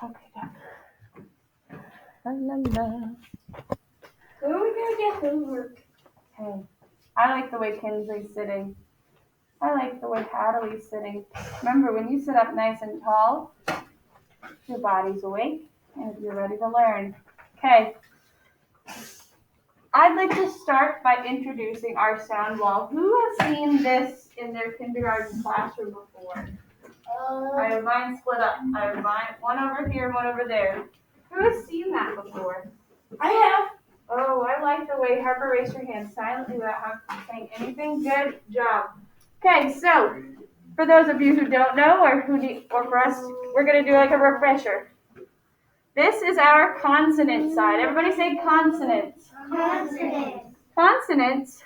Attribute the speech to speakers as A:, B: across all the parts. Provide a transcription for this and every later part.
A: Okay, done. La, la, la.
B: When are we gonna get homework?
A: Okay. I like the way Kinsley's sitting. I like the way Hadley's sitting. Remember, when you sit up nice and tall, your body's awake and you're ready to learn. Okay. I'd like to start by introducing our sound wall. Who has seen this in their kindergarten classroom before? I have mine split up. I have mine, one over here, one over there. Who has seen that before?
B: I have.
A: Oh, I like the way Harper raised her hand silently without saying anything. Good job. Okay, so for those of you who don't know, or for us, we're gonna do like a refresher. This is our consonant side. Everybody say consonants.
B: Consonants.
A: Consonants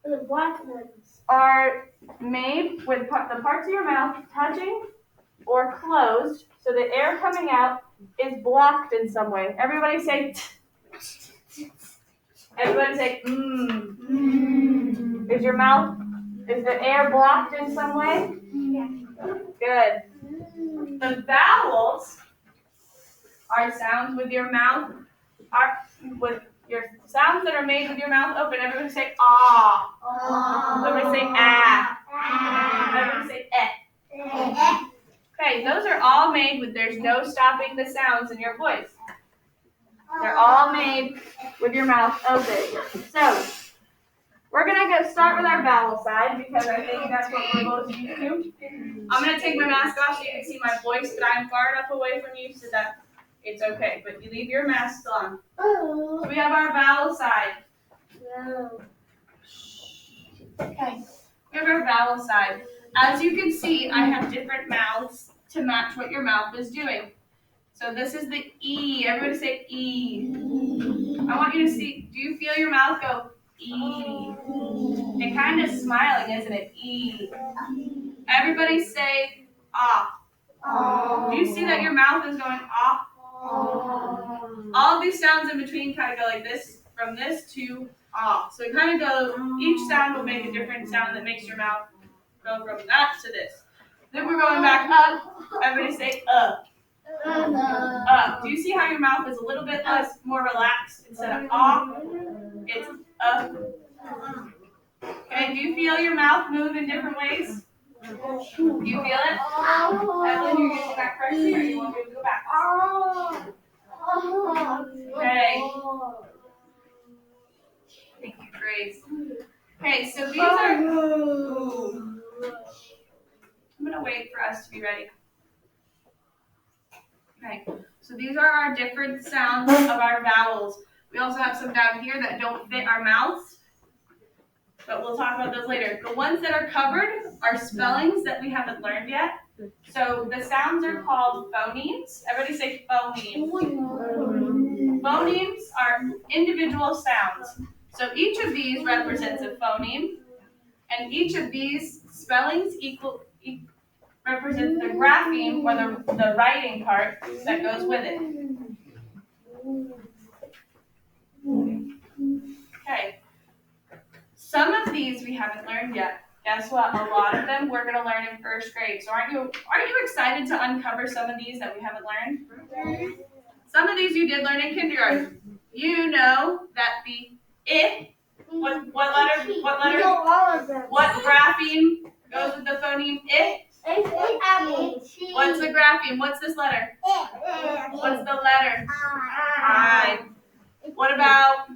B: The black ones.
A: are made with the parts of your mouth touching or closed, so the air coming out is blocked in some way. Everybody say t. Everybody say mm. Is the air blocked in some way? Good. The vowels are sounds with your mouth, with your sounds that are made with your mouth open. Everybody say ah. Everybody say ah. Everybody say eh. Okay, those are all made with there's no stopping the sounds in your voice. They're all made with your mouth open. So, we're going to start with our vowel side because I think that's what we're most used to. I'm going to take my mask off so you can see my voice, but I'm far enough away from you so that it's okay. But you leave your mask on. So we have our vowel side. Okay, we have our vowel side. As you can see, I have different mouths to match what your mouth is doing. So this is the E. Everybody say E. I want you to see, do you feel your mouth go E? It kind of smiling, isn't it? E. Everybody say ah. Do you see that your mouth is going ah? All of these sounds in between kind of go like this, from this to ah. So it kind of goes, each sound will make a different sound that makes your mouth go from that to this. Then we're going back up. Everybody say do you see how your mouth is a little bit more relaxed instead of ah? It's Okay, do you feel your mouth move in different ways? Do you feel it? Evelyn, you're getting that correctly, or you want me to go back? Okay. Thank you, Grace. Okay, so these are. I'm gonna wait for us to be ready. Okay, so these are our different sounds of our vowels. We also have some down here that don't fit our mouths, but we'll talk about those later. The ones that are covered are spellings that we haven't learned yet. So the sounds are called phonemes. Everybody say phonemes. Phonemes are individual sounds. So each of these represents a phoneme, and each of these spellings represents the grapheme, or the writing part that goes with it. Okay. Some of these we haven't learned yet. Guess what? A lot of them we're going to learn in first grade. So aren't you excited to uncover some of these that we haven't learned? Some of these you did learn in kindergarten. You know that the I, what letter? What grapheme goes with the phoneme I? What's the grapheme? What's this letter? What's the letter? I. What about?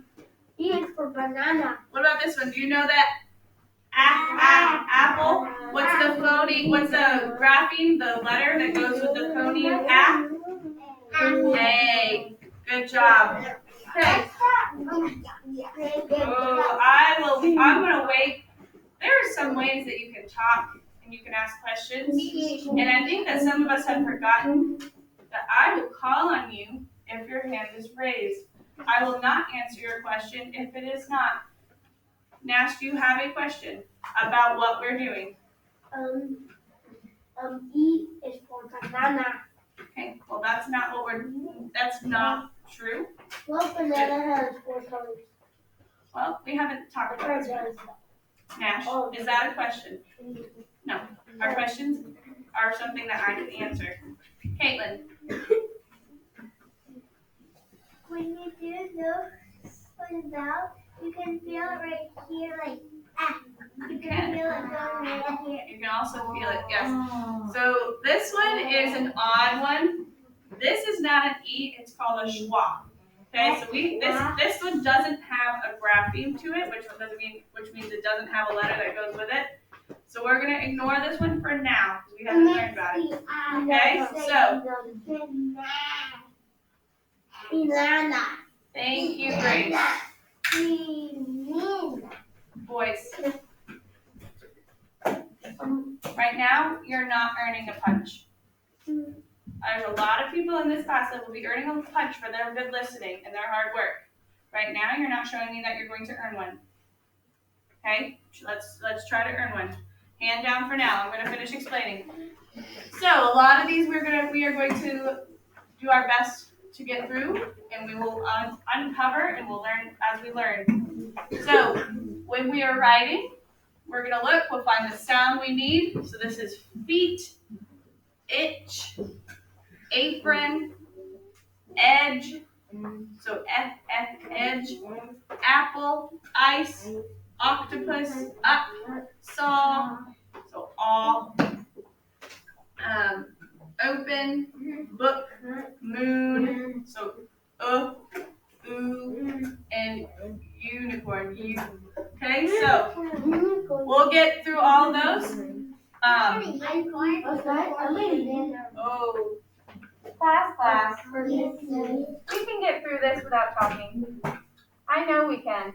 B: E is for banana.
A: What about this one? Do you know that? Apple. What's the phoneme? What's the grapheme? The letter that goes with the phoneme A. A. Good job. Okay. I'm gonna wait. There are some ways that you can talk and you can ask questions, and I think that some of us have forgotten that I will call on you if your hand is raised. I will not answer your question if it is not. Nash, do you have a question about what we're doing?
B: E is for banana.
A: Okay, well that's not true.
B: Well, banana has 4 colors.
A: Well, we haven't talked about this. Nash, is that a question? No. Our questions are something that I can answer. Caitlin.
B: When you do those ones out, you can feel it right here, like you can feel it going right here.
A: You can also feel it, yes. So this one is an odd one. This is not an E, it's called a schwa. Okay, so this one doesn't have a grapheme to it, which means it doesn't have a letter that goes with it. So we're gonna ignore this one for now, because we haven't learned about it. Okay, so
B: Banana.
A: thank you, Grace. Boys. Right now, you're not earning a punch. There's a lot of people in this class that will be earning a punch for their good listening and their hard work. Right now, you're not showing me that you're going to earn one. Okay, let's try to earn one. Hand down for now. I'm going to finish explaining. So a lot of these we are going to do our best to get through, and we will uncover and we'll learn as we learn. So when we are writing, we're going to look. We'll find the sound we need. So this is feet, itch, apron, edge. So edge, apple, ice, octopus, up, saw, so all, open, book, moon, so ooh, and unicorn, okay, so we'll get through all of those. Class, we can get through this without talking. I know we can.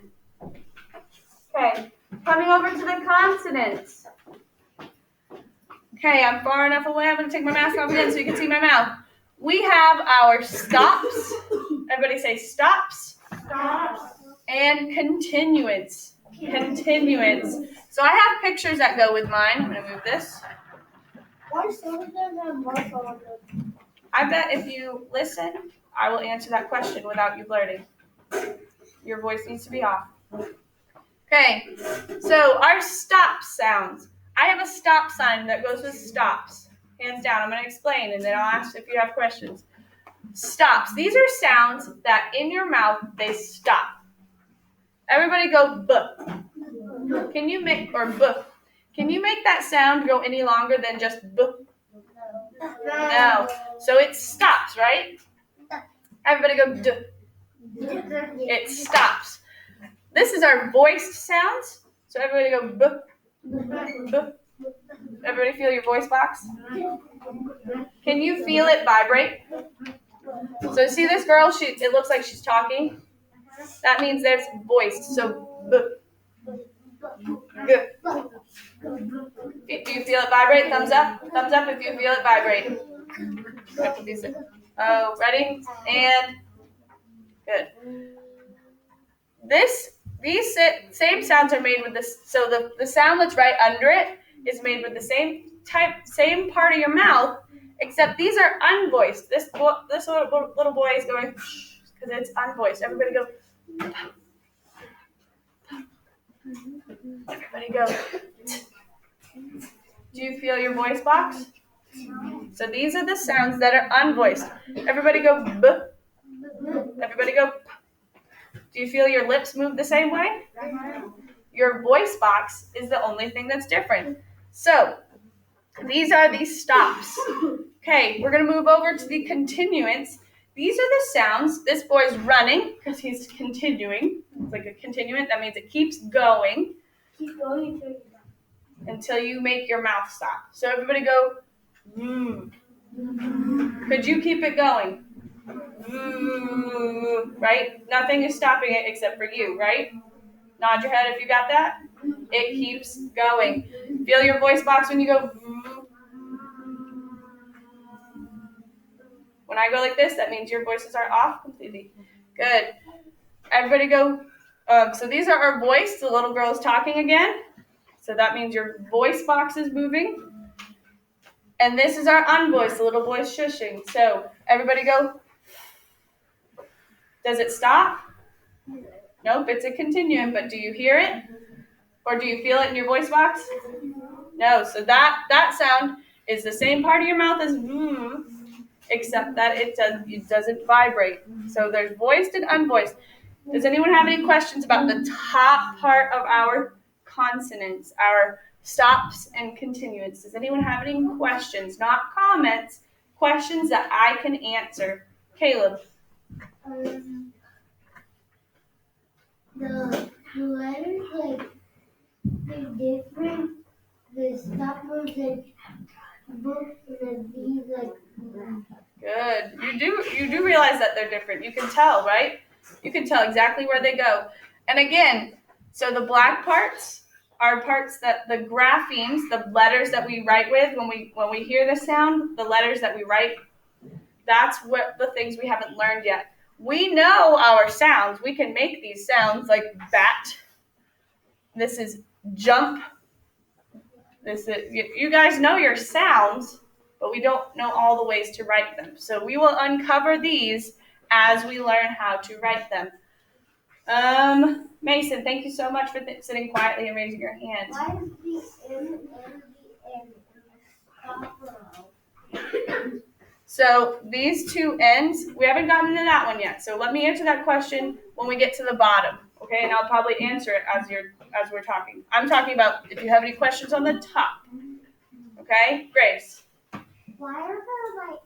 A: Okay, coming over to the consonants. Okay, I'm far enough away. I'm going to take my mask off again so you can see my mouth. We have our stops. Everybody say stops.
B: Stops.
A: And continuance. Continuance. So I have pictures that go with mine. I'm going to move this.
B: Why some of them have marks on them?
A: I bet if you listen, I will answer that question without you blurting. Your voice needs to be off. Okay, so our stop sounds. I have a stop sign that goes with stops. Hands down. I'm going to explain, and then I'll ask if you have questions. Stops. These are sounds that in your mouth, they stop. Everybody go buh. Can you make, or buh. Can you make that sound go any longer than just buh? No. So it stops, right? Everybody go duh. It stops. This is our voiced sounds. So everybody go buh. Buh. Everybody feel your voice box? Can you feel it vibrate? So see this girl? It looks like she's talking. That means there's voiced. So buh. Good. Do you feel it vibrate? Thumbs up. Thumbs up if you feel it vibrate. Oh, ready? And good. These same sounds are made with this. So the sound that's right under it is made with the same part of your mouth, except these are unvoiced. This little boy is going because it's unvoiced. Everybody go. Everybody go. Do you feel your voice box? So these are the sounds that are unvoiced. Everybody go buh. Everybody go. Do you feel your lips move the same way? Your voice box is the only thing that's different. So these are the stops. Okay, we're going to move over to the continuance. These are the sounds. This boy's running because he's continuing. It's like a continuant. That means it keeps going.
B: Keep going
A: until you make your mouth stop. So everybody go, Could you keep it going? Right? Nothing is stopping it except for you, right? Nod your head if you got that. It keeps going. Feel your voice box when you go. When I go like this, that means your voices are off completely. Good. Everybody go. So these are our voice. The little girl is talking again. So that means your voice box is moving. And this is our unvoiced. The little boy is shushing. So everybody go. Does it stop? Nope, it's a continuum. But do you hear it? Or do you feel it in your voice box? No. So that sound is the same part of your mouth as except that it doesn't vibrate. So there's voiced and unvoiced. Does anyone have any questions about the top part of our consonants, our stops and continuance? Does anyone have any questions? Not comments, questions that I can answer. Caleb.
B: The letters like they're different. The stop ones like book and these like.
A: Good. You do realize that they're different. You can tell, right? You can tell exactly where they go. And again, so the black parts are parts that the graphemes, the letters that we write with when we hear the sound, the letters that we write, that's what the things we haven't learned yet. We know our sounds. We can make these sounds like bat. This is jump. This is, you guys know your sounds, but we don't know all the ways to write them. So we will uncover these as we learn how to write them. Mason, thank you so much for sitting quietly and raising your hand.
B: Why is the M and the N?
A: So these two ends, we haven't gotten to that one yet. So let me answer that question when we get to the bottom, okay? And I'll probably answer it as we're talking. I'm talking about if you have any questions on the top, okay? Grace.
B: Why are there like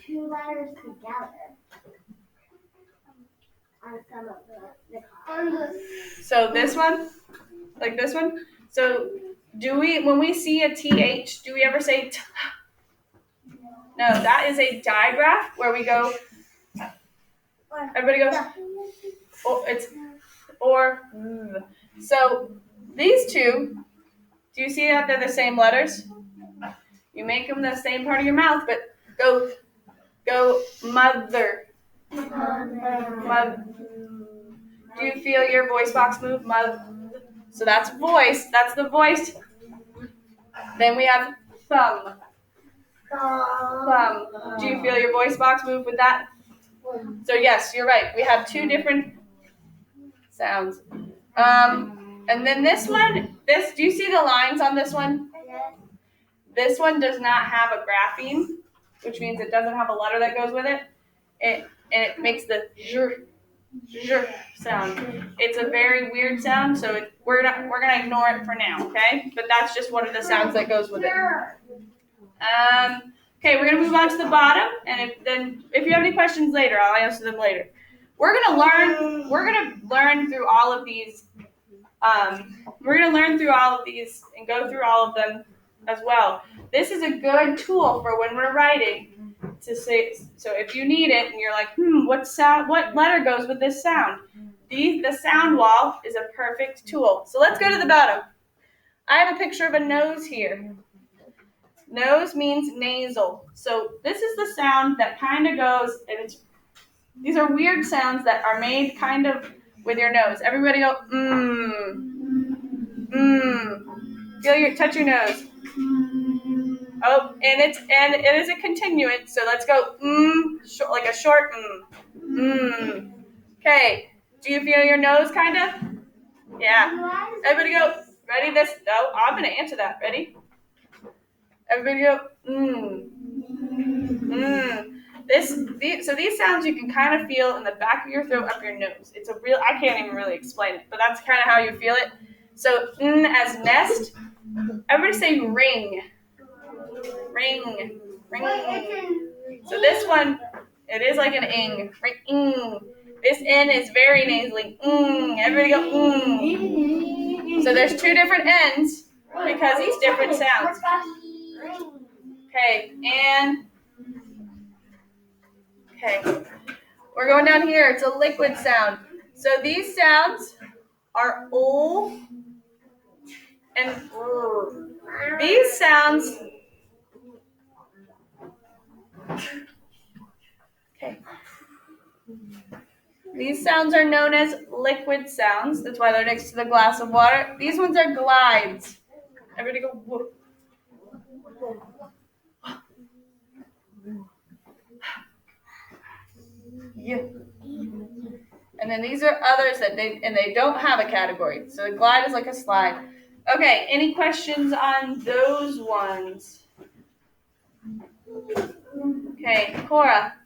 B: two letters together on some of the cards?
A: So this one, like this one. So when we see a TH, do we ever say t? No, that is a digraph where we go, everybody goes, or. So these two, do you see that they're the same letters? You make them the same part of your mouth, but go mother. Mother. Do you feel your voice box move? Mother. So that's voice. That's the voice. Then we have thumb. Thumb. Do you feel your voice box move with that? So yes, you're right. We have two different sounds. And then this one, do you see the lines on this one?
B: Yes.
A: This one does not have a grapheme, which means it doesn't have a letter that goes with it. It makes the zh sound. It's a very weird sound, so we're gonna ignore it for now, okay? But that's just one of the sounds that goes with it. Okay, we're gonna move on to the bottom, and if you have any questions later, I'll answer them later. We're gonna learn through all of these. We're gonna learn through all of these and go through all of them as well. This is a good tool for when we're writing to say. So if you need it and you're like, what letter goes with this sound? The sound wall is a perfect tool. So let's go to the bottom. I have a picture of a nose here. Nose means nasal. So this is the sound that kind of goes, and these are weird sounds that are made kind of with your nose. Everybody go, touch your nose. Oh, and it is a continuant, so let's go, like a short, Okay, do you feel your nose, kind of? Yeah. Everybody go, ready, I'm going to answer that, ready? Everybody go, So these sounds you can kind of feel in the back of your throat, up your nose. I can't even really explain it, but that's kind of how you feel it. So, as nest, everybody say ring. Ring. So this one, it is like an ing. Ring. This N is very nasally. Everybody go, So there's two different N's because it's different sounds. Okay, okay. We're going down here. It's a liquid sound. So these sounds are O and R. These sounds. Okay. These sounds are known as liquid sounds. That's why they're next to the glass of water. These ones are glides. Everybody go, whoop. Yeah. And then these are others they don't have a category. So a glide is like a slide. Okay, any questions on those ones? Okay, Cora.